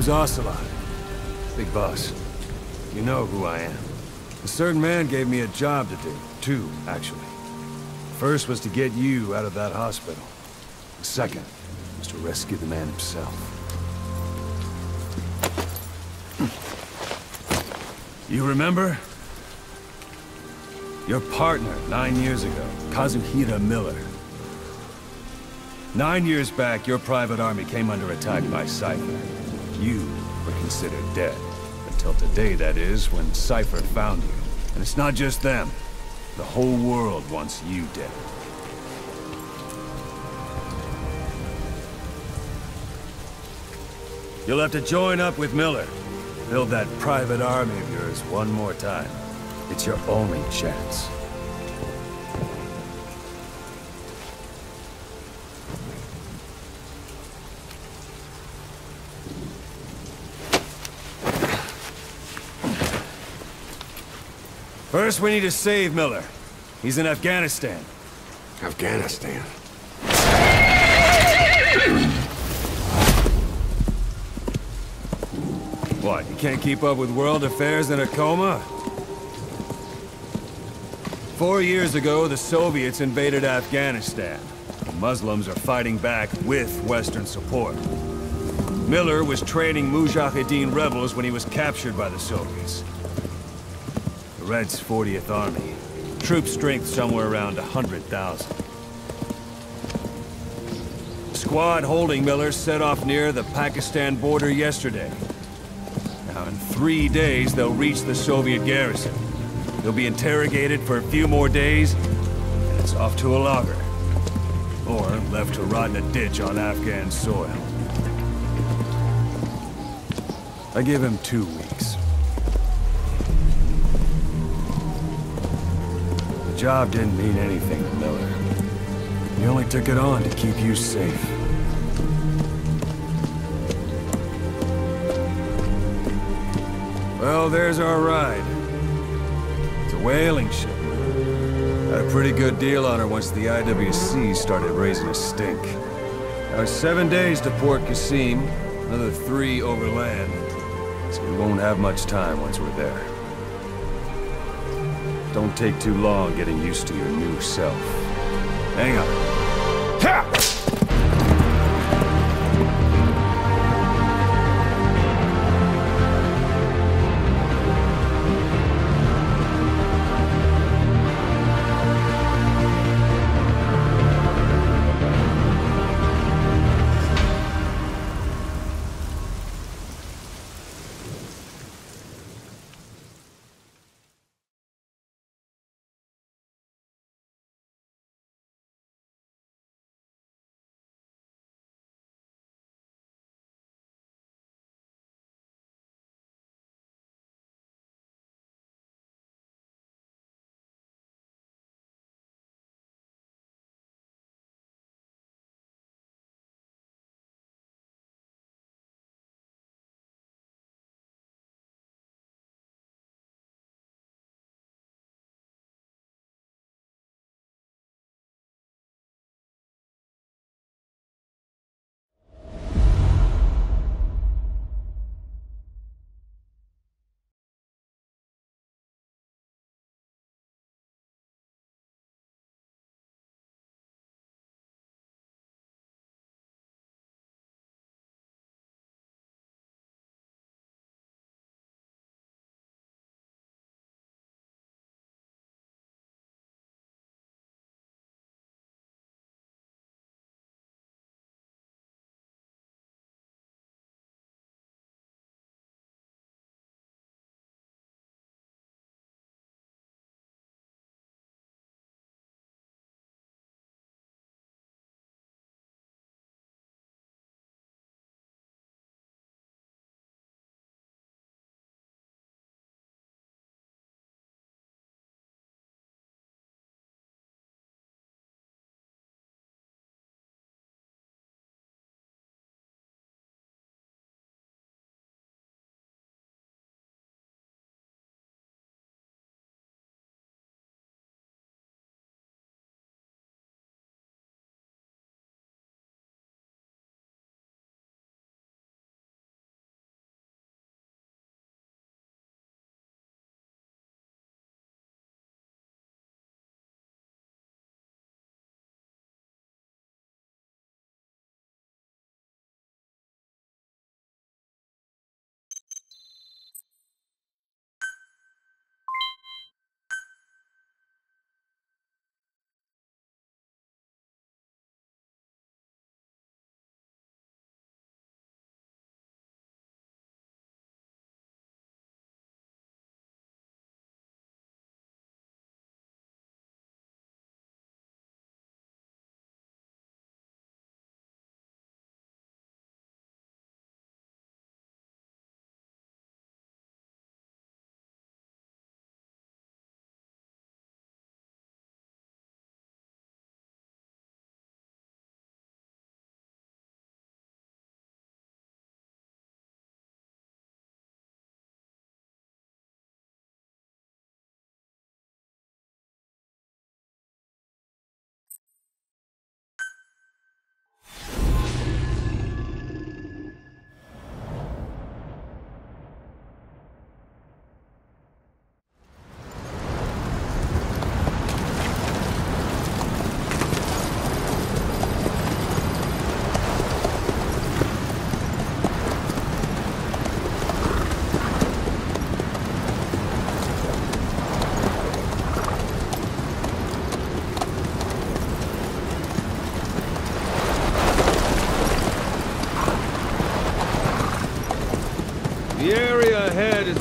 name's Ocelot. Big boss. You know who I am. A certain man gave me a job to do. Two, actually. First was to get you out of that hospital. The second was to rescue the man himself. You remember? Your partner 9 years ago, Kazuhira Miller. 9 years back, your private army came under attack by Cypher. You were considered dead. Until today, that is, when Cypher found you. And it's not just them. The whole world wants you dead. You'll have to join up with Miller. Build that private army of yours one more time. It's your only chance. First, we need to save Miller. He's in Afghanistan. Afghanistan? What, you can't keep up with world affairs in a coma? 4 years ago, the Soviets invaded Afghanistan. The Muslims are fighting back with Western support. Miller was training Mujahideen rebels when he was captured by the Soviets. The Reds' 40th Army. Troop strength somewhere around 100,000. The squad holding Miller set off near the Pakistan border yesterday. Now, in 3 days, they'll reach the Soviet garrison. He'll be interrogated for a few more days, and it's off to a lager. Or left to rot in a ditch on Afghan soil. I give him 2 weeks. The job didn't mean anything to Miller. He only took it on to keep you safe. Well, there's our ride. It's a whaling ship. Had a pretty good deal on her once the IWC started raising a stink. Now, 7 days to Port Qasim, another 3 overland. So we won't have much time once we're there. Don't take too long getting used to your new self. Hang on. Ha!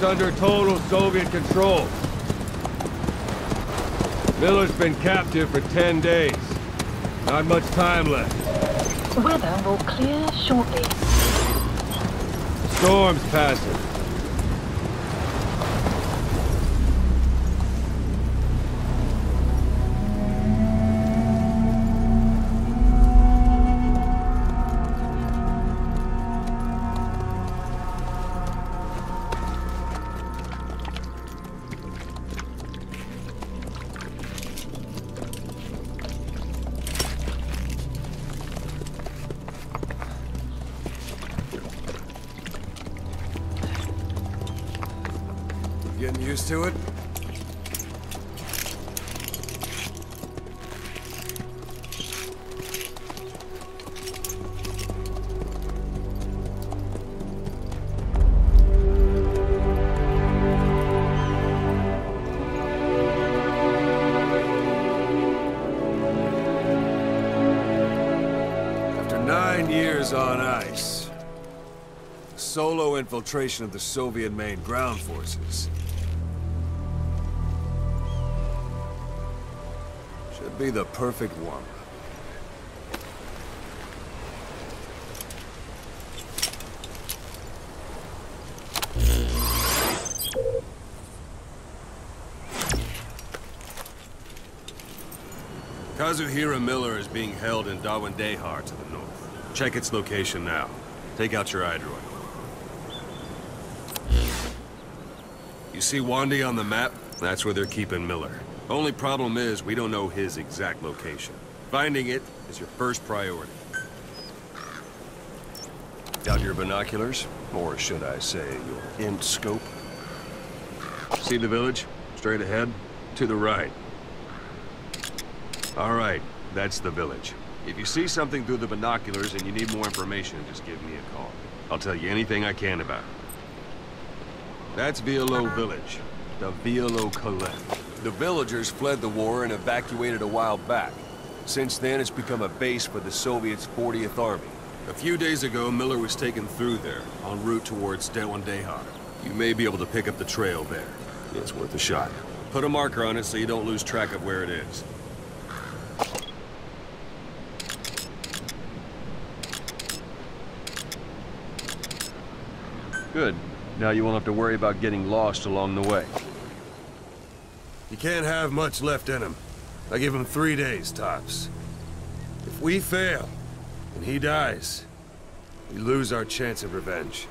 under total Soviet control. Miller's been captive for 10 days. Not much time left. Weather will clear shortly. Storm's passing. Getting used to it? After 9 years on ice, solo infiltration of the Soviet main ground forces should be the perfect warm-up. Kazuhira Miller is being held in Dawandehar to the north. Check its location now. Take out your iDroid. You see Wandi on the map? That's where they're keeping Miller. Only problem is, we don't know his exact location. Finding it is your first priority. Got your binoculars? Or should I say, your int scope? See the village? Straight ahead? To the right. All right, that's the village. If you see something through the binoculars and you need more information, just give me a call. I'll tell you anything I can about it. That's Violo Village. The Violo Colette. The villagers fled the war and evacuated a while back. Since then, it's become a base for the Soviets' 40th Army. A few days ago, Miller was taken through there, en route towards Dawandehar. You may be able to pick up the trail there. It's worth a shot. Put a marker on it so you don't lose track of where it is. Good. Now you won't have to worry about getting lost along the way. You can't have much left in him. I give him 3 days, tops. If we fail, and he dies, we lose our chance of revenge.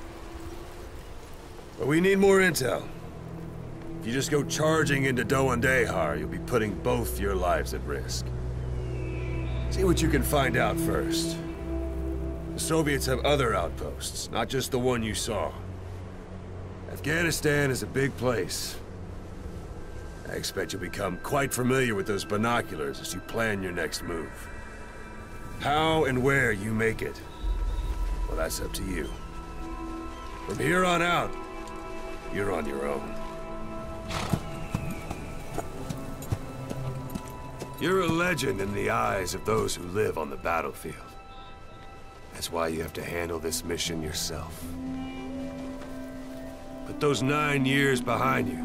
But we need more intel. If you just go charging into Dawandehar, you'll be putting both your lives at risk. See what you can find out first. The Soviets have other outposts, not just the one you saw. Afghanistan is a big place. I expect you'll become quite familiar with those binoculars as you plan your next move. How and where you make it, well, that's up to you. From here on out, you're on your own. You're a legend in the eyes of those who live on the battlefield. That's why you have to handle this mission yourself. Put those 9 years behind you,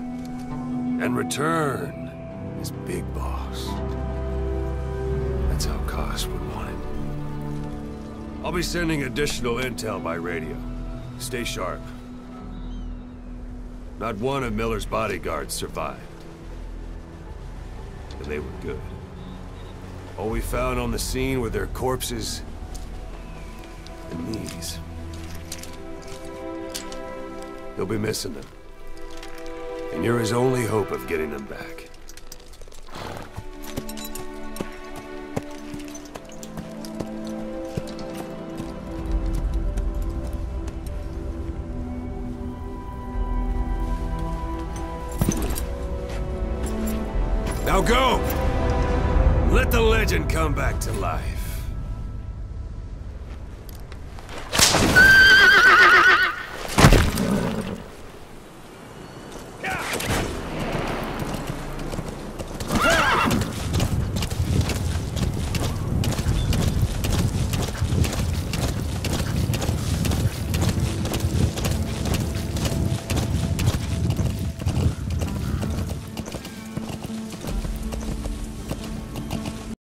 and return as Big Boss. That's how Koss would want it. I'll be sending additional intel by radio. Stay sharp. Not one of Miller's bodyguards survived. And they were good. All we found on the scene were their corpses and these. You'll be missing them. And you're his only hope of getting them back. Now go! Let the legend come back to life.